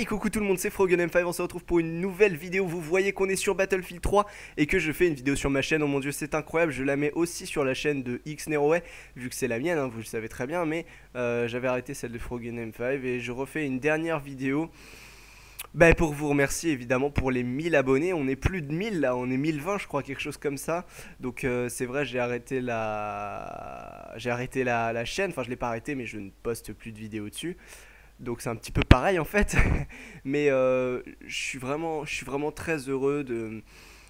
Hey, coucou tout le monde, c'est FroggenM5, on se retrouve pour une nouvelle vidéo. Vous voyez qu'on est sur Battlefield 3 et que je fais une vidéo sur ma chaîne. Oh mon dieu, c'est incroyable, je la mets aussi sur la chaîne de XNeroWay, vu que c'est la mienne, hein, vous le savez très bien. Mais j'avais arrêté celle de FroggenM5 et je refais une dernière vidéo pour vous remercier évidemment pour les 1000 abonnés. On est plus de 1000 là, on est 1020 je crois, quelque chose comme ça. Donc c'est vrai, j'ai arrêté la chaîne, enfin je l'ai pas arrêté mais je ne poste plus de vidéos dessus. Donc c'est un petit peu pareil en fait. Mais je suis vraiment très heureux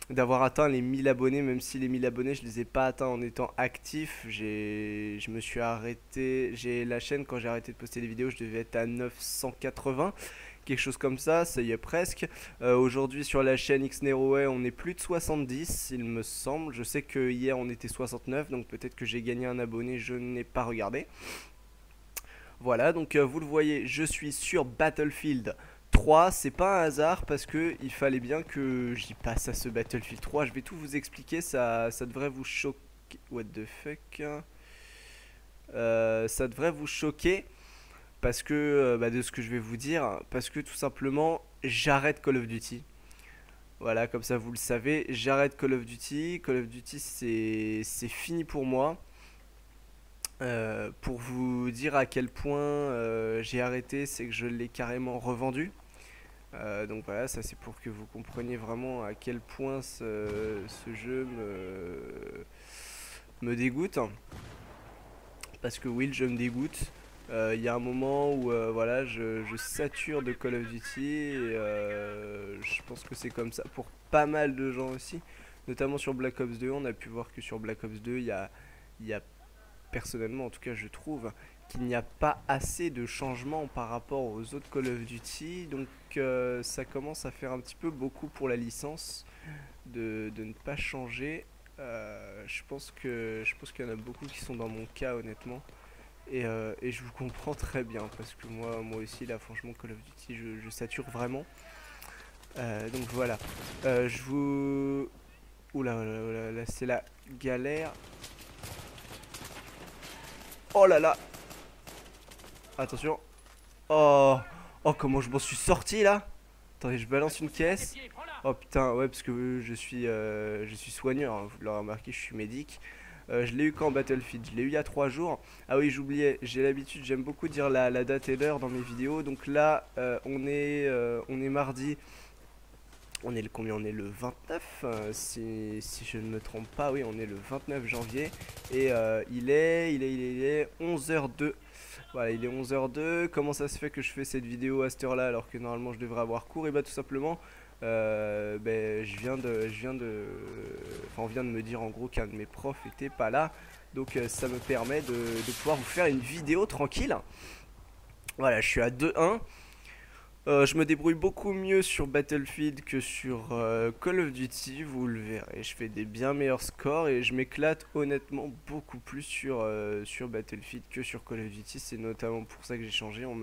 d'avoir atteint les 1000 abonnés, même si les 1000 abonnés je les ai pas atteints en étant actif. Je me suis arrêté, j'ai la chaîne, quand j'ai arrêté de poster des vidéos je devais être à 980, quelque chose comme ça y est presque. Aujourd'hui sur la chaîne XNeroWay on est plus de 70 il me semble. Je sais que hier on était 69, donc peut-être que j'ai gagné un abonné, je n'ai pas regardé. Voilà, donc vous le voyez, je suis sur Battlefield 3. C'est pas un hasard parce que il fallait bien que j'y passe à ce Battlefield 3. Je vais tout vous expliquer, ça devrait vous choquer. What the fuck, ça devrait vous choquer parce que de ce que je vais vous dire, parce que tout simplement j'arrête Call of Duty. Voilà, comme ça vous le savez, j'arrête Call of Duty. Call of Duty c'est fini pour moi. Pour vous dire à quel point j'ai arrêté, c'est que je l'ai carrément revendu. Donc voilà, ça c'est pour que vous compreniez vraiment à quel point ce jeu me dégoûte. Parce que oui, le jeu me dégoûte. Il y a un moment où voilà, je sature de Call of Duty et je pense que c'est comme ça pour pas mal de gens aussi. Notamment sur Black Ops 2, on a pu voir que sur Black Ops 2, il y a personnellement en tout cas je trouve qu'il n'y a pas assez de changements par rapport aux autres Call of Duty, donc ça commence à faire un petit peu beaucoup pour la licence de ne pas changer. Je pense qu'il y en a beaucoup qui sont dans mon cas honnêtement, et je vous comprends très bien parce que moi aussi là franchement Call of Duty je sature vraiment. Donc voilà, je vous... Oula, oula, oula, là c'est la galère. Oh là là. Attention. Oh. Oh, comment je m'en suis sorti là. Attendez, je balance une caisse. Oh putain, ouais, parce que je suis soigneur, hein, vous l'aurez remarqué, je suis médic. Je l'ai eu quand Battlefield? Je l'ai eu il y a 3 jours. Ah oui, j'oubliais, j'ai l'habitude, j'aime beaucoup dire la date et l'heure dans mes vidéos. Donc là, on est mardi. On est le combien? On est le 29, si je ne me trompe pas. Oui, on est le 29 janvier. Et il est 11h02. Voilà, il est 11h02. Comment ça se fait que je fais cette vidéo à cette heure-là alors que normalement je devrais avoir cours? Et bah tout simplement, on vient de me dire en gros qu'un de mes profs était pas là. Donc ça me permet de pouvoir vous faire une vidéo tranquille. Voilà, je suis à 2-1. Je me débrouille beaucoup mieux sur Battlefield que sur Call of Duty, vous le verrez. Je fais des bien meilleurs scores et je m'éclate honnêtement beaucoup plus sur Battlefield que sur Call of Duty. C'est notamment pour ça que j'ai changé. On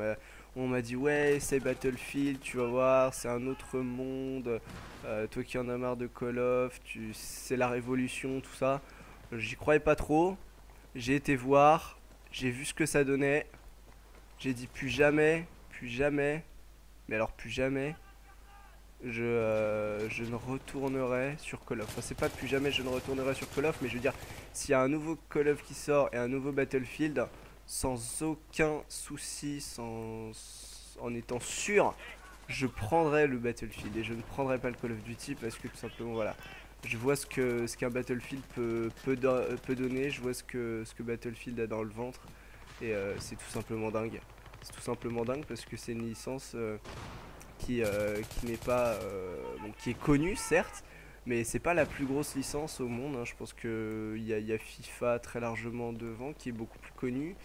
m'a dit ouais, c'est Battlefield, tu vas voir, c'est un autre monde. Toi qui en as marre de Call of, c'est la révolution, tout ça. J'y croyais pas trop. J'ai été voir, j'ai vu ce que ça donnait. J'ai dit plus jamais, plus jamais. Mais alors plus jamais je ne retournerai sur Call of. Enfin c'est pas plus jamais je ne retournerai sur Call of, mais je veux dire, s'il y a un nouveau Call of qui sort et un nouveau Battlefield, sans aucun souci, en étant sûr, je prendrai le Battlefield et je ne prendrai pas le Call of Duty parce que tout simplement voilà. Je vois ce qu'un Battlefield peut donner, je vois ce que Battlefield a dans le ventre, et c'est tout simplement dingue. C'est tout simplement dingue parce que c'est une licence qui n'est pas bon, qui est connue certes, mais c'est pas la plus grosse licence au monde, hein. Je pense que il y a FIFA très largement devant qui est beaucoup plus connu.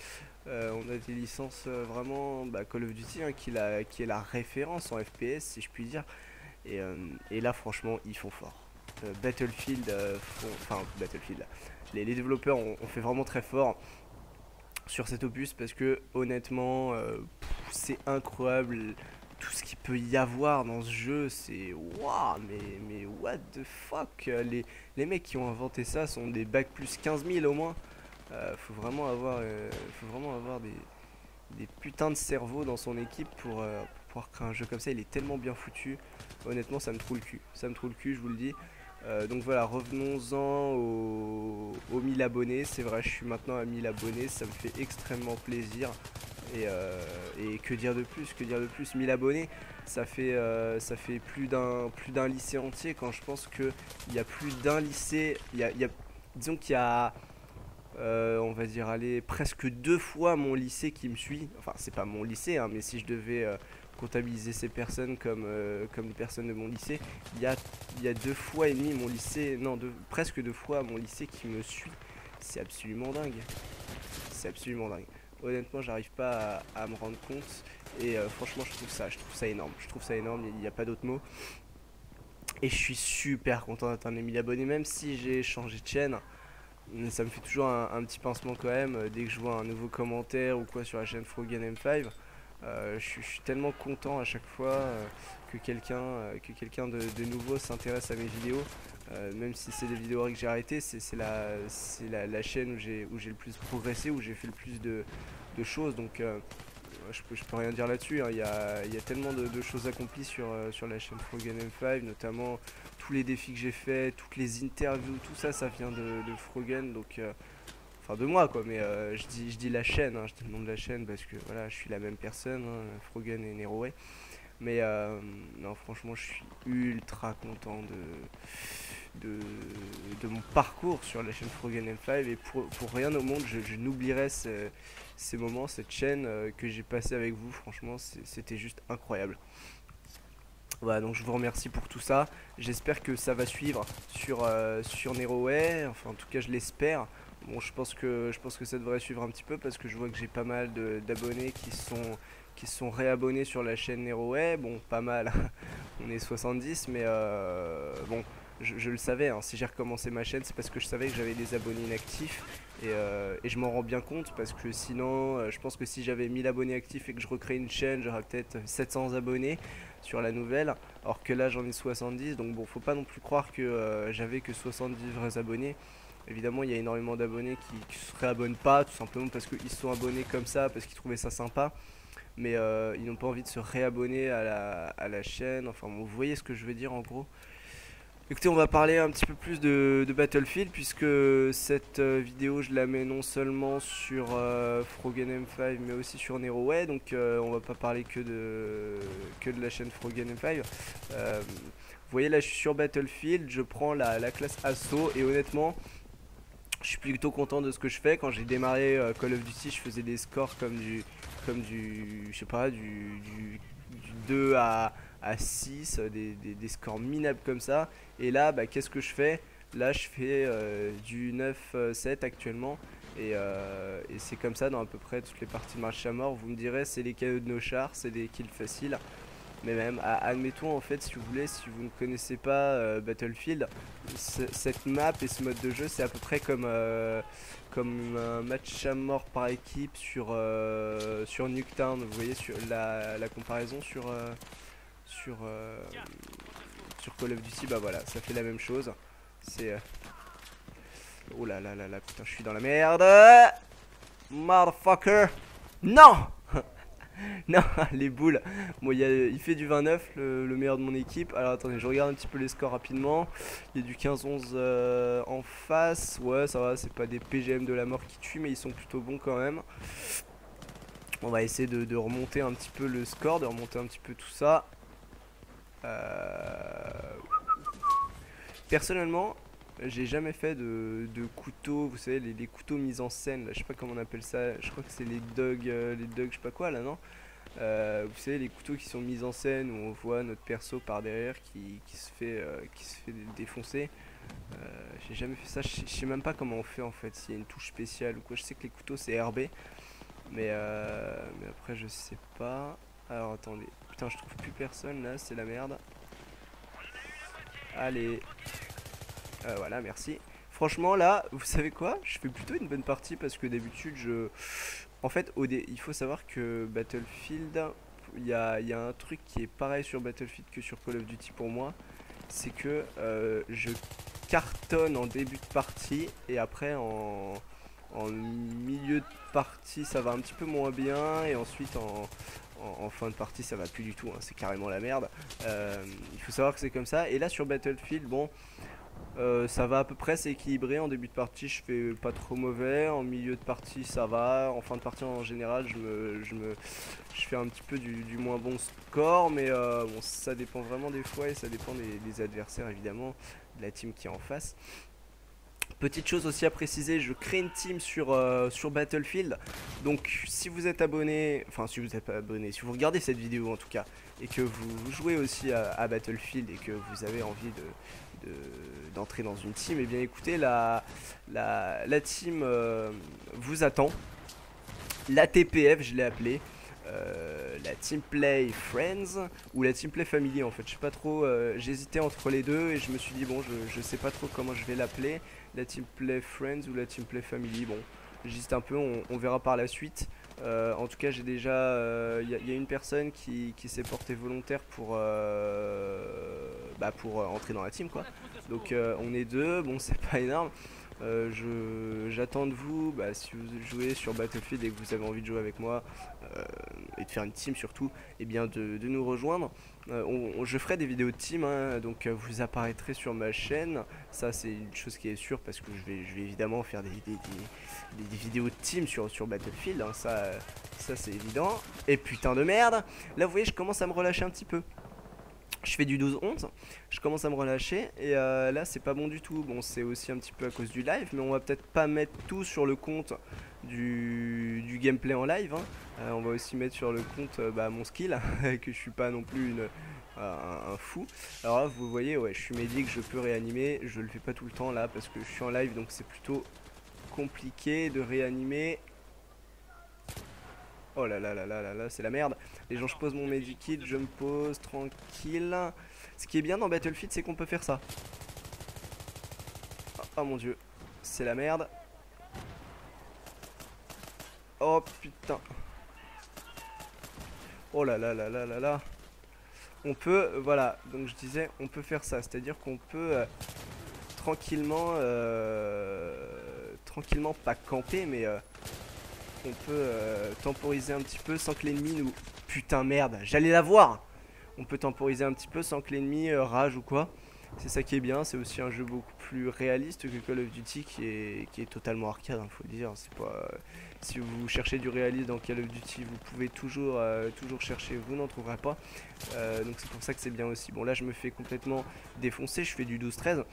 On a des licences vraiment, Call of Duty, hein, qui est la référence en FPS si je puis dire, et là franchement ils font fort. Battlefield Battlefield, les développeurs ont fait vraiment très fort sur cet opus parce que honnêtement c'est incroyable tout ce qu'il peut y avoir dans ce jeu. C'est waouh, mais what the fuck, les mecs qui ont inventé ça sont des bac plus 15 000 au moins. Faut vraiment avoir des putains de cerveaux dans son équipe pour pouvoir créer un jeu comme ça, il est tellement bien foutu. Honnêtement, ça me trouve le cul. Ça me trouve le cul, je vous le dis. Donc voilà, revenons-en aux 1000 abonnés. C'est vrai, je suis maintenant à 1000 abonnés, ça me fait extrêmement plaisir. Et que dire de plus, 1000 abonnés, ça fait plus d'un lycée entier. Quand je pense qu'il y a plus d'un lycée, disons qu'il y a on va dire aller presque 2 fois mon lycée qui me suit. Enfin, c'est pas mon lycée, hein, mais si je devais comptabiliser ces personnes comme les personnes de mon lycée, il y a 2 fois et demi mon lycée, non, presque 2 fois mon lycée qui me suit. C'est absolument dingue. C'est absolument dingue. Honnêtement, j'arrive pas à me rendre compte. Et franchement, je trouve ça énorme. Je trouve ça énorme, il n'y a pas d'autre mot. Et je suis super content d'atteindre les 1000 abonnés, même si j'ai changé de chaîne. Ça me fait toujours un petit pincement quand même dès que je vois un nouveau commentaire ou quoi sur la chaîne Frogen M5. Je suis tellement content à chaque fois que quelqu'un de nouveau s'intéresse à mes vidéos. Même si c'est des vidéos que j'ai arrêtées, c'est la chaîne où j'ai le plus progressé, où j'ai fait le plus de choses. Donc je peux rien dire là-dessus, hein. Il y a tellement de choses accomplies sur la chaîne Frogen M5, notamment tous les défis que j'ai fait, toutes les interviews, tout ça, ça vient de Frogen, donc enfin de moi quoi, mais je dis la chaîne, hein, je dis le nom de la chaîne parce que voilà, je suis la même personne, hein, Frogen et Nerowe. Mais non, franchement, je suis ultra content de mon parcours sur la chaîne Frogen M5. Et pour rien au monde, je n'oublierai ces moments, cette chaîne que j'ai passé avec vous. Franchement, c'était juste incroyable. Voilà, donc je vous remercie pour tout ça. J'espère que ça va suivre sur Nerowe. Enfin, en tout cas, je l'espère. Bon, je pense que ça devrait suivre un petit peu parce que je vois que j'ai pas mal d'abonnés qui sont réabonnés sur la chaîne Nerowe. Bon, pas mal, on est 70, mais bon, je le savais, hein. Si j'ai recommencé ma chaîne, c'est parce que je savais que j'avais des abonnés inactifs. Et je m'en rends bien compte parce que sinon, je pense que si j'avais 1000 abonnés actifs et que je recrée une chaîne, j'aurais peut-être 700 abonnés sur la nouvelle. Alors que là, j'en ai 70, donc bon, faut pas non plus croire que j'avais que 70 vrais abonnés. Évidemment, il y a énormément d'abonnés qui se réabonnent pas, tout simplement parce qu'ils se sont abonnés comme ça, parce qu'ils trouvaient ça sympa. Mais ils n'ont pas envie de se réabonner à la chaîne. Enfin, bon, vous voyez ce que je veux dire en gros. Écoutez, on va parler un petit peu plus de Battlefield, puisque cette vidéo, je la mets non seulement sur Frogen M5, mais aussi sur Nerowe. Donc, on va pas parler que de la chaîne Frogen M5. Vous voyez, là, je suis sur Battlefield, je prends la classe Assaut, et honnêtement, je suis plutôt content de ce que je fais. Quand j'ai démarré Call of Duty, je faisais des scores comme je sais pas, du 2 à 6, des scores minables comme ça. Et là, bah, qu'est-ce que je fais? Là, je fais du 9-7 actuellement. Et c'est comme ça dans à peu près toutes les parties de match à mort. Vous me direz, c'est les KO de nos chars, c'est des kills faciles. Mais même, admettons en fait, si vous voulez, si vous ne connaissez pas Battlefield, cette map et ce mode de jeu, c'est à peu près comme un match à mort par équipe sur Nuketown. Vous voyez sur la comparaison sur, euh, sur Call of Duty, bah voilà, ça fait la même chose. C'est... oh là là là là, putain, je suis dans la merde. Motherfucker. Non. Non, les boules. Bon, il fait du 29, le meilleur de mon équipe. Alors attendez, je regarde un petit peu les scores rapidement. Il y a du 15-11 en face. Ouais, ça va, c'est pas des PGM de la mort qui tuent, mais ils sont plutôt bons quand même. On va essayer de remonter un petit peu le score, de remonter un petit peu tout ça. Personnellement, j'ai jamais fait de couteaux, vous savez, les couteaux mis en scène, là, je sais pas comment on appelle ça, je crois que c'est les dogs, je sais pas quoi là, non? Vous savez, les couteaux qui sont mis en scène où on voit notre perso par derrière qui se fait défoncer. J'ai jamais fait ça, je sais même pas comment on fait en fait, s'il y a une touche spéciale ou quoi. Je sais que les couteaux c'est RB, mais après je sais pas. Alors attendez, putain, je trouve plus personne là, c'est la merde. Allez. Voilà, merci. Franchement, là, vous savez quoi? Je fais plutôt une bonne partie parce que d'habitude, en fait, il faut savoir que Battlefield, il y a un truc qui est pareil sur Battlefield que sur Call of Duty pour moi. C'est que je cartonne en début de partie et après en milieu de partie, ça va un petit peu moins bien. Et ensuite, en fin de partie ça va plus du tout, hein, c'est carrément la merde. Il faut savoir que c'est comme ça. Et là sur Battlefield, bon, ça va à peu près, c'est équilibré. En début de partie je fais pas trop mauvais, en milieu de partie ça va, en fin de partie en général je fais un petit peu du moins bon score. Mais bon, ça dépend vraiment des fois et ça dépend des adversaires évidemment, de la team qui est en face. Petite chose aussi à préciser, je crée une team sur Battlefield. Donc si vous êtes abonné, enfin si vous êtes pas abonné, si vous regardez cette vidéo en tout cas, et que vous jouez aussi à Battlefield et que vous avez envie d'entrer dans une team, et bien écoutez, la team vous attend. La TPF je l'ai appelée. La Team Play Friends ou la Team Play Family, en fait je sais pas trop, j'hésitais entre les deux et je me suis dit bon, je sais pas trop comment je vais l'appeler, la Team Play Friends ou la Team Play Family. Bon, j'hésite un peu, on verra par la suite. En tout cas j'ai déjà, il y a une personne qui s'est portée volontaire pour entrer dans la team quoi. Donc on est deux, bon c'est pas énorme. J'attends de vous, si vous jouez sur Battlefield et que vous avez envie de jouer avec moi et de faire une team surtout, et bien de nous rejoindre. Je ferai des vidéos de team, hein, donc vous apparaîtrez sur ma chaîne. Ça c'est une chose qui est sûre parce que je vais évidemment faire des vidéos de team sur Battlefield, hein, ça c'est évident. Et putain de merde, là vous voyez je commence à me relâcher un petit peu. Je fais du 12-11, je commence à me relâcher et là c'est pas bon du tout. Bon, c'est aussi un petit peu à cause du live, mais on va peut-être pas mettre tout sur le compte du gameplay en live, hein. On va aussi mettre sur le compte mon skill, que je suis pas non plus un fou. Alors là vous voyez, ouais, je suis médic, je peux réanimer, je le fais pas tout le temps là parce que je suis en live, donc c'est plutôt compliqué de réanimer. Oh là là là là là là, c'est la merde. Les gens, je pose mon medikit, je me pose tranquille. Ce qui est bien dans Battlefield, c'est qu'on peut faire ça. Oh mon dieu, c'est la merde. Oh putain. Oh là là là là là là. On peut, voilà, donc je disais, on peut faire ça. C'est-à-dire qu'on peut tranquillement, tranquillement, pas camper, mais on peut temporiser un petit peu sans que l'ennemi nous... Putain merde, j'allais la voir. On peut temporiser un petit peu sans que l'ennemi rage ou quoi. C'est ça qui est bien, c'est aussi un jeu beaucoup plus réaliste que Call of Duty qui est totalement arcade, hein, faut le dire. C'est pas, si vous cherchez du réalisme dans Call of Duty, vous pouvez toujours chercher, vous n'en trouverez pas. Donc c'est pour ça que c'est bien aussi. Bon là je me fais complètement défoncer, je fais du 12-13.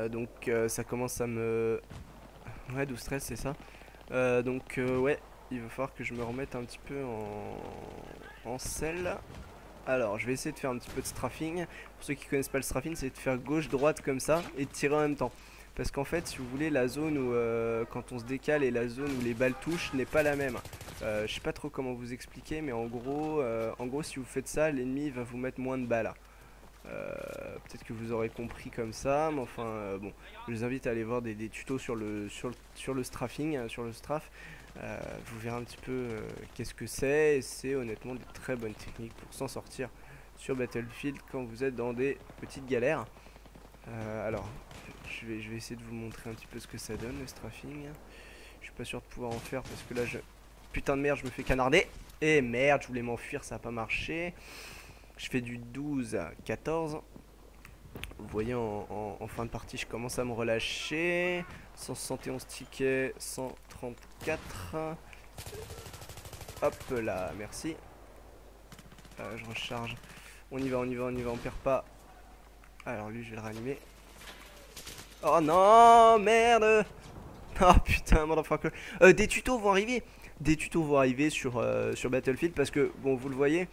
Donc ça commence à me... Ouais, 12-13 c'est ça. Ouais, il va falloir que je me remette un petit peu en selle. Alors, je vais essayer de faire un petit peu de strafing. Pour ceux qui connaissent pas le strafing, c'est de faire gauche-droite comme ça et de tirer en même temps. Parce qu'en fait, si vous voulez, la zone où quand on se décale et la zone où les balles touchent n'est pas la même. Je sais pas trop comment vous expliquer, mais en gros, si vous faites ça, l'ennemi va vous mettre moins de balles. Peut-être que vous aurez compris comme ça, mais enfin bon, je vous invite à aller voir des tutos sur le strafing, sur le strafe. Vous verrez un petit peu qu'est-ce que c'est, et c'est honnêtement des très bonnes techniques pour s'en sortir sur Battlefield quand vous êtes dans des petites galères. Alors, je vais essayer de vous montrer un petit peu ce que ça donne le strafing. Je suis pas sûr de pouvoir en faire parce que là putain de merde, je me fais canarder. Et merde, je voulais m'enfuir, ça a pas marché. Je fais du 12-14. Vous voyez en fin de partie je commence à me relâcher. 171 tickets, 134. Hop là, merci. Je recharge. On y va, on perd pas. Alors lui je vais le réanimer. Oh non, merde. Oh putain, motherfucker. Des tutos vont arriver. Des tutos vont arriver sur Battlefield parce que bon vous le voyez,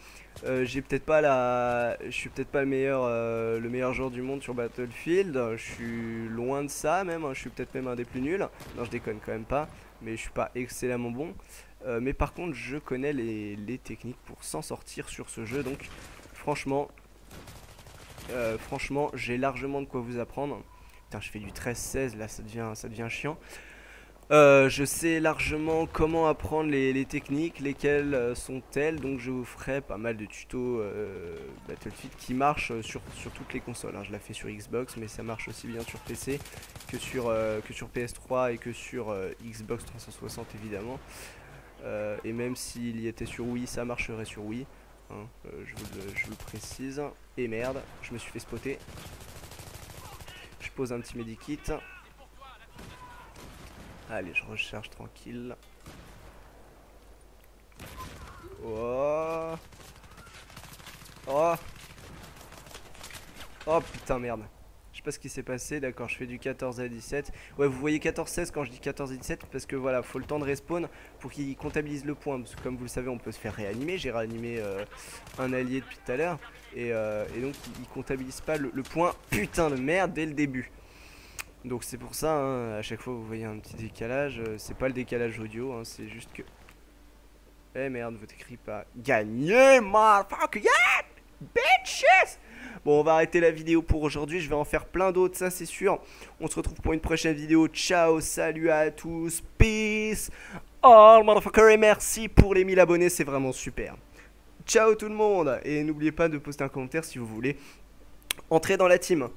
je suis peut-être pas le meilleur joueur du monde sur Battlefield. Je suis loin de ça même, hein. Je suis peut-être même un des plus nuls. Non, je déconne quand même pas, mais je suis pas excellemment bon. Mais par contre je connais les techniques pour s'en sortir sur ce jeu, donc franchement j'ai largement de quoi vous apprendre. Putain, je fais du 13-16 là, ça devient chiant. Je sais largement comment apprendre les techniques, lesquelles sont-elles, donc je vous ferai pas mal de tutos Battlefield qui marchent sur toutes les consoles, hein. Je la fais sur Xbox, mais ça marche aussi bien sur PC que sur PS3 et que sur Xbox 360 évidemment. Et même s'il y était sur Wii, ça marcherait sur Wii. Hein, je vous le précise. Et merde, je me suis fait spotter. Je pose un petit medikit. Allez, je recharge tranquille. Oh. Oh. Oh putain, merde. Je sais pas ce qui s'est passé, d'accord, je fais du 14 à 17. Ouais, vous voyez 14-16 quand je dis 14 à 17 parce que voilà, faut le temps de respawn pour qu'il comptabilise le point. Parce que comme vous le savez, on peut se faire réanimer. J'ai réanimé un allié depuis tout à l'heure. Et donc, il comptabilise pas le point putain de merde dès le début. Donc c'est pour ça, hein, à chaque fois vous voyez un petit décalage. C'est pas le décalage audio, hein, c'est juste que... Eh merde, vous écrit pas gagner, motherfucker, yeah, bitches. Bon, on va arrêter la vidéo pour aujourd'hui. Je vais en faire plein d'autres, ça c'est sûr. On se retrouve pour une prochaine vidéo. Ciao, salut à tous, peace, all motherfucker. Et merci pour les 1000 abonnés, c'est vraiment super. Ciao tout le monde. Et n'oubliez pas de poster un commentaire si vous voulez entrer dans la team.